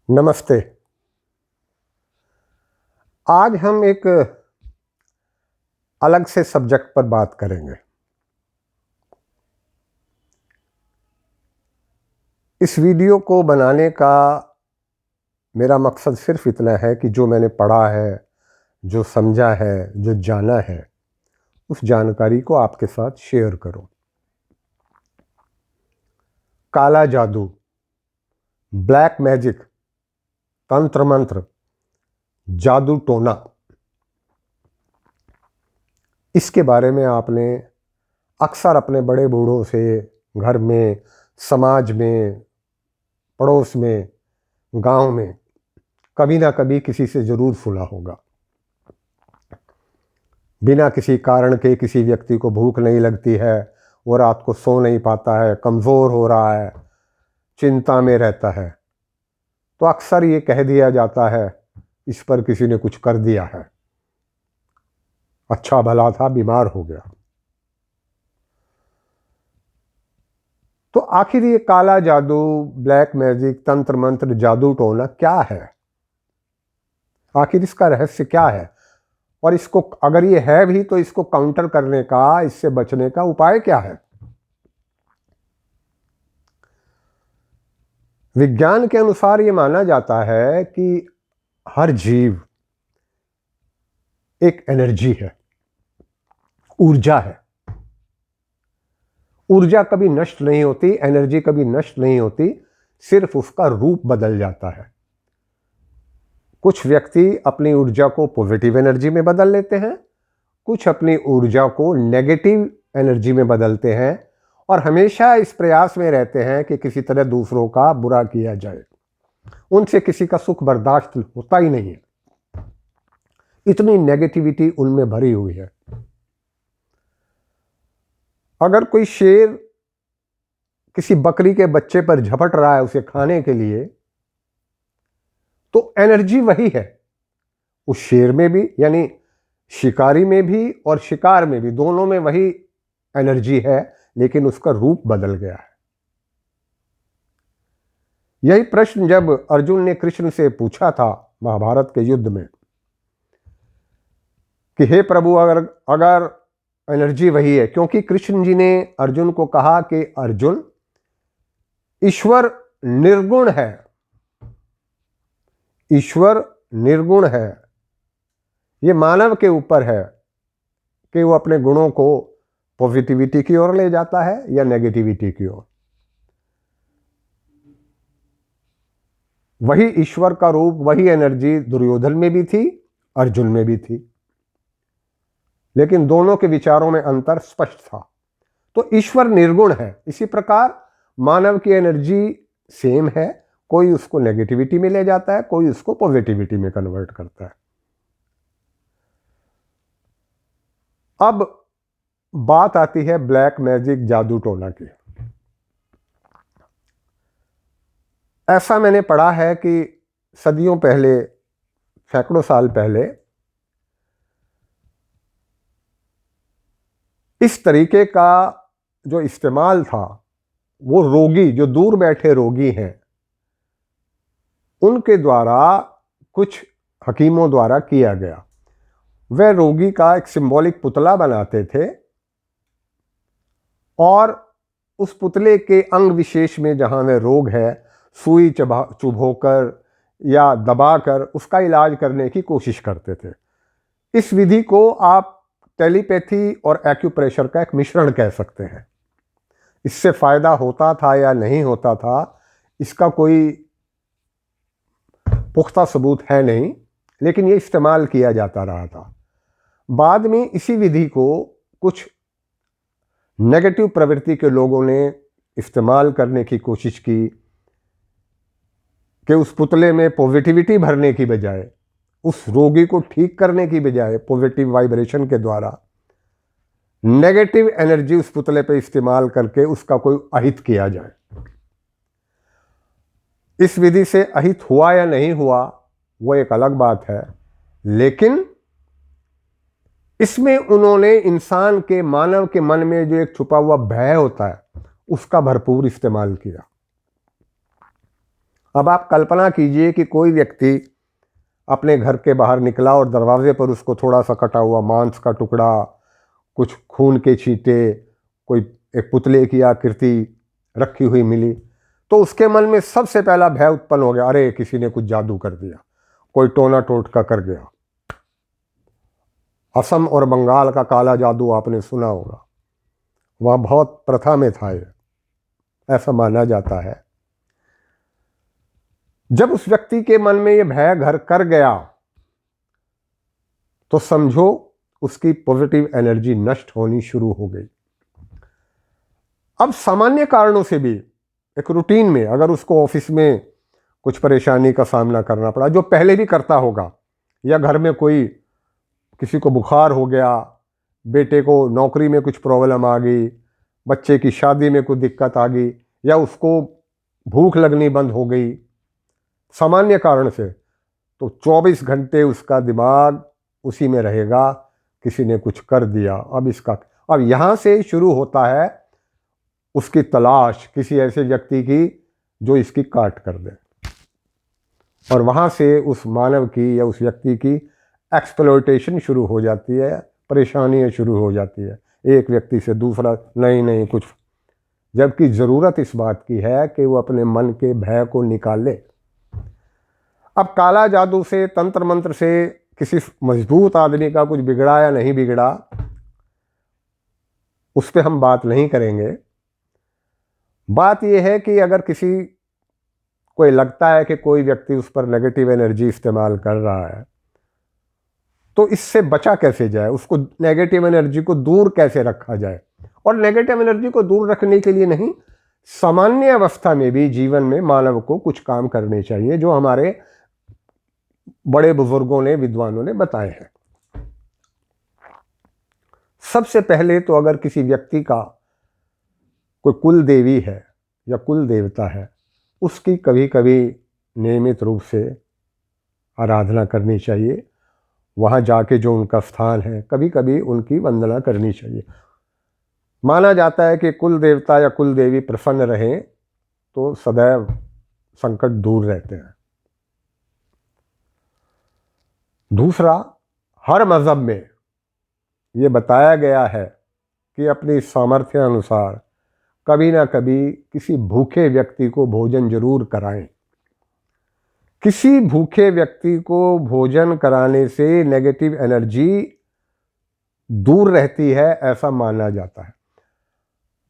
नमस्ते। आज हम एक अलग से सब्जेक्ट पर बात करेंगे। इस वीडियो को बनाने का मेरा मकसद सिर्फ इतना है कि जो मैंने पढ़ा है, जो समझा है, जो जाना है, उस जानकारी को आपके साथ शेयर करूं। काला जादू, ब्लैक मैजिक, तंत्र मंत्र, जादू टोना, इसके बारे में आपने अक्सर अपने बड़े बूढ़ों से, घर में, समाज में, पड़ोस में, गांव में कभी ना कभी किसी से ज़रूर सुना होगा। बिना किसी कारण के किसी व्यक्ति को भूख नहीं लगती है, वो रात को सो नहीं पाता है, कमज़ोर हो रहा है, चिंता में रहता है, तो अक्सर ये कह दिया जाता है इस पर किसी ने कुछ कर दिया है, अच्छा भला था बीमार हो गया। तो आखिर ये काला जादू, ब्लैक मैजिक, तंत्र मंत्र, जादू टोना क्या है? आखिर इसका रहस्य क्या है? और इसको अगर ये है भी तो इसको काउंटर करने का, इससे बचने का उपाय क्या है? विज्ञान के अनुसार ये माना जाता है कि हर जीव एक एनर्जी है, ऊर्जा है। ऊर्जा कभी नष्ट नहीं होती, एनर्जी कभी नष्ट नहीं होती, सिर्फ उसका रूप बदल जाता है। कुछ व्यक्ति अपनी ऊर्जा को पॉजिटिव एनर्जी में बदल लेते हैं, कुछ अपनी ऊर्जा को नेगेटिव एनर्जी में बदलते हैं और हमेशा इस प्रयास में रहते हैं कि किसी तरह दूसरों का बुरा किया जाए। उनसे किसी का सुख बर्दाश्त होता ही नहीं है, इतनी नेगेटिविटी उनमें भरी हुई है। अगर कोई शेर किसी बकरी के बच्चे पर झपट रहा है उसे खाने के लिए, तो एनर्जी वही है उस शेर में भी, यानी शिकारी में भी और शिकार में भी, दोनों में वही एनर्जी है, लेकिन उसका रूप बदल गया है। यही प्रश्न जब अर्जुन ने कृष्ण से पूछा था महाभारत के युद्ध में कि हे प्रभु, अगर एनर्जी वही है, क्योंकि कृष्ण जी ने अर्जुन को कहा कि अर्जुन, ईश्वर निर्गुण है, ईश्वर निर्गुण है, ये मानव के ऊपर है कि वो अपने गुणों को पॉजिटिविटी की ओर ले जाता है या नेगेटिविटी की ओर। वही ईश्वर का रूप, वही एनर्जी दुर्योधन में भी थी, अर्जुन में भी थी, लेकिन दोनों के विचारों में अंतर स्पष्ट था। तो ईश्वर निर्गुण है। इसी प्रकार मानव की एनर्जी सेम है, कोई उसको नेगेटिविटी में ले जाता है, कोई उसको पॉजिटिविटी में कन्वर्ट करता है। अब बात आती है ब्लैक मैजिक, जादू टोना की। ऐसा मैंने पढ़ा है कि सदियों पहले, सैकड़ों साल पहले, इस तरीके का जो इस्तेमाल था वो रोगी, जो दूर बैठे रोगी हैं, उनके द्वारा, कुछ हकीमों द्वारा किया गया। वह रोगी का एक सिंबॉलिक पुतला बनाते थे और उस पुतले के अंग विशेष में जहां वह रोग है, सुई चुभोकर या दबाकर उसका इलाज करने की कोशिश करते थे। इस विधि को आप टेलीपैथी और एक्यूप्रेशर का एक मिश्रण कह सकते हैं। इससे फायदा होता था या नहीं होता था, इसका कोई पुख्ता सबूत है नहीं, लेकिन ये इस्तेमाल किया जाता रहा था। बाद में इसी विधि को कुछ नेगेटिव प्रवृत्ति के लोगों ने इस्तेमाल करने की कोशिश की कि उस पुतले में पॉजिटिविटी भरने की बजाय, उस रोगी को ठीक करने की बजाय, पॉजिटिव वाइब्रेशन के द्वारा नेगेटिव एनर्जी उस पुतले पे इस्तेमाल करके उसका कोई अहित किया जाए। इस विधि से अहित हुआ या नहीं हुआ वो एक अलग बात है, लेकिन इसमें उन्होंने इंसान के, मानव के मन में जो एक छुपा हुआ भय होता है, उसका भरपूर इस्तेमाल किया। अब आप कल्पना कीजिए कि कोई व्यक्ति अपने घर के बाहर निकला और दरवाजे पर उसको थोड़ा सा कटा हुआ मांस का टुकड़ा, कुछ खून के छींटे, कोई एक पुतले की आकृति रखी हुई मिली, तो उसके मन में सबसे पहला भय उत्पन्न हो गया, अरे किसी ने कुछ जादू कर दिया, कोई टोना टोटका कर गया। असम और बंगाल का काला जादू आपने सुना होगा, वहाँ बहुत प्रथा में था ये, ऐसा माना जाता है। जब उस व्यक्ति के मन में ये भय घर कर गया तो समझो उसकी पॉजिटिव एनर्जी नष्ट होनी शुरू हो गई। अब सामान्य कारणों से भी एक रूटीन में अगर उसको ऑफिस में कुछ परेशानी का सामना करना पड़ा, जो पहले भी करता होगा, या घर में कोई किसी को बुखार हो गया, बेटे को नौकरी में कुछ प्रॉब्लम आ गई, बच्चे की शादी में कुछ दिक्कत आ गई, या उसको भूख लगनी बंद हो गई सामान्य कारण से, तो 24 घंटे उसका दिमाग उसी में रहेगा, किसी ने कुछ कर दिया। अब यहाँ से शुरू होता है उसकी तलाश किसी ऐसे व्यक्ति की जो इसकी काट कर दे, और वहाँ से उस मानव की या उस व्यक्ति की एक्सप्लॉयटेशन शुरू हो जाती है, परेशानियाँ शुरू हो जाती है, एक व्यक्ति से दूसरा नहीं कुछ, जबकि ज़रूरत इस बात की है कि वो अपने मन के भय को निकाले। अब काला जादू से, तंत्र मंत्र से किसी मजबूत आदमी का कुछ बिगड़ा या नहीं बिगड़ा, उस पर हम बात नहीं करेंगे। बात यह है कि अगर किसी कोई लगता है कि कोई व्यक्ति उस पर नेगेटिव एनर्जी इस्तेमाल कर रहा है, तो इससे बचा कैसे जाए, उसको नेगेटिव एनर्जी को दूर कैसे रखा जाए। और नेगेटिव एनर्जी को दूर रखने के लिए नहीं, सामान्य अवस्था में भी जीवन में मानव को कुछ काम करने चाहिए जो हमारे बड़े बुजुर्गों ने, विद्वानों ने बताए हैं। सबसे पहले तो अगर किसी व्यक्ति का कोई कुल देवी है या कुल देवता है, उसकी कभी कभी नियमित रूप से आराधना करनी चाहिए। वहाँ जाके जो उनका स्थान है, कभी कभी उनकी वंदना करनी चाहिए। माना जाता है कि कुल देवता या कुल देवी प्रसन्न रहें तो सदैव संकट दूर रहते हैं। दूसरा, हर मज़हब में ये बताया गया है कि अपनी सामर्थ्य अनुसार कभी ना कभी किसी भूखे व्यक्ति को भोजन जरूर कराएं। किसी भूखे व्यक्ति को भोजन कराने से नेगेटिव एनर्जी दूर रहती है, ऐसा माना जाता है।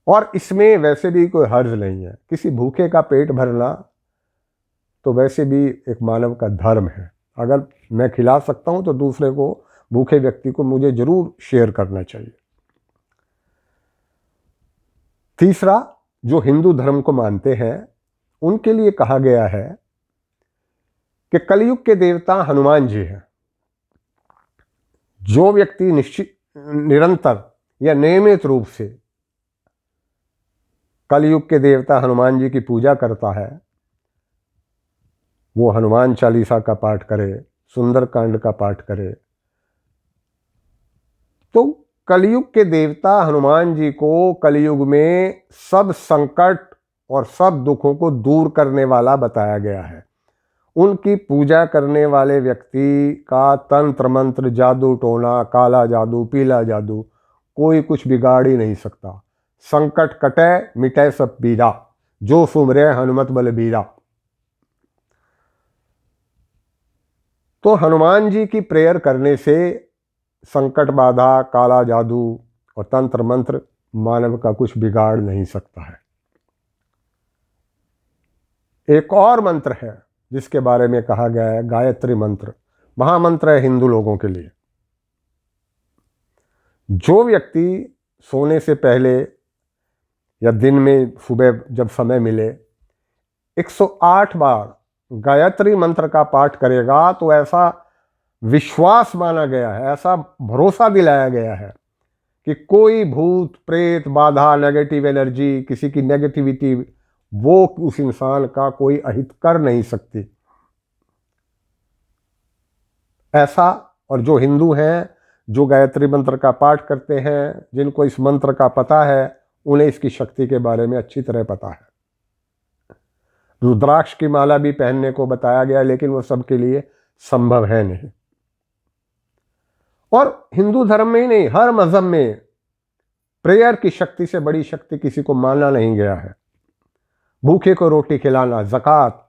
और इसमें वैसे भी कोई हर्ज नहीं है, किसी भूखे का पेट भरना तो वैसे भी एक मानव का धर्म है। अगर मैं खिला सकता हूं तो दूसरे को, भूखे व्यक्ति को मुझे जरूर शेयर करना चाहिए। तीसरा, जो हिंदू धर्म को मानते हैं उनके लिए कहा गया है कि कलयुग के देवता हनुमान जी हैं। जो व्यक्ति निरंतर या नियमित रूप से कलयुग के देवता हनुमान जी की पूजा करता है, वो हनुमान चालीसा का पाठ करे, सुंदरकांड का पाठ करे, तो कलयुग के देवता हनुमान जी को कलयुग में सब संकट और सब दुखों को दूर करने वाला बताया गया है। उनकी पूजा करने वाले व्यक्ति का तंत्र मंत्र, जादू टोना, काला जादू, पीला जादू कोई कुछ बिगाड़ ही नहीं सकता। संकट कटे मिटे सब पीरा, जो सुमरे हनुमत बलबीरा। तो हनुमान जी की प्रेयर करने से संकट बाधा, काला जादू और तंत्र मंत्र मानव का कुछ बिगाड़ नहीं सकता है। एक और मंत्र है जिसके बारे में कहा गया है, गायत्री मंत्र, महामंत्र है हिंदू लोगों के लिए। जो व्यक्ति सोने से पहले या दिन में सुबह जब समय मिले 108 बार गायत्री मंत्र का पाठ करेगा तो ऐसा विश्वास माना गया है, ऐसा भरोसा दिलाया गया है कि कोई भूत प्रेत, बाधा, नेगेटिव एनर्जी, किसी की नेगेटिविटी वो उस इंसान का कोई अहित कर नहीं सकती। ऐसा, और जो हिंदू हैं, जो गायत्री मंत्र का पाठ करते हैं, जिनको इस मंत्र का पता है, उन्हें इसकी शक्ति के बारे में अच्छी तरह पता है। रुद्राक्ष की माला भी पहनने को बताया गया, लेकिन वो सबके लिए संभव है नहीं। और हिंदू धर्म में ही नहीं, हर मजहब में प्रेयर की शक्ति से बड़ी शक्ति किसी को माना नहीं गया है। भूखे को रोटी खिलाना, ज़कात,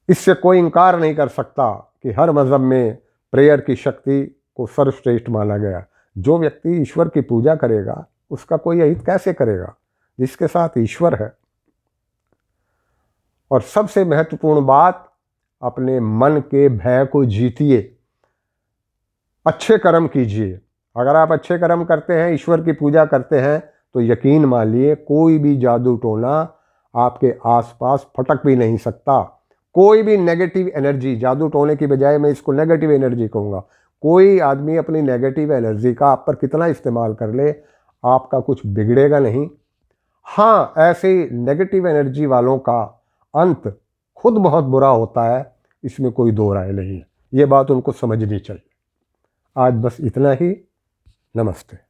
इससे कोई इनकार नहीं कर सकता कि हर मजहब में प्रेयर की शक्ति को सर्वश्रेष्ठ माना गया। जो व्यक्ति ईश्वर की पूजा करेगा उसका कोई अहित कैसे करेगा जिसके साथ ईश्वर है। और सबसे महत्वपूर्ण बात, अपने मन के भय को जीतिए, अच्छे कर्म कीजिए। अगर आप अच्छे कर्म करते हैं, ईश्वर की पूजा करते हैं, तो यकीन मानिए कोई भी जादू टोना आपके आसपास फटक भी नहीं सकता। कोई भी नेगेटिव एनर्जी, जादू टोने की बजाय मैं इसको नेगेटिव एनर्जी कहूँगा, कोई आदमी अपनी नेगेटिव एनर्जी का आप पर कितना इस्तेमाल कर ले, आपका कुछ बिगड़ेगा नहीं। हाँ, ऐसे नेगेटिव एनर्जी वालों का अंत खुद बहुत बुरा होता है, इसमें कोई दो राय नहीं है। ये बात उनको समझनी चाहिए। आज बस इतना ही। नमस्ते।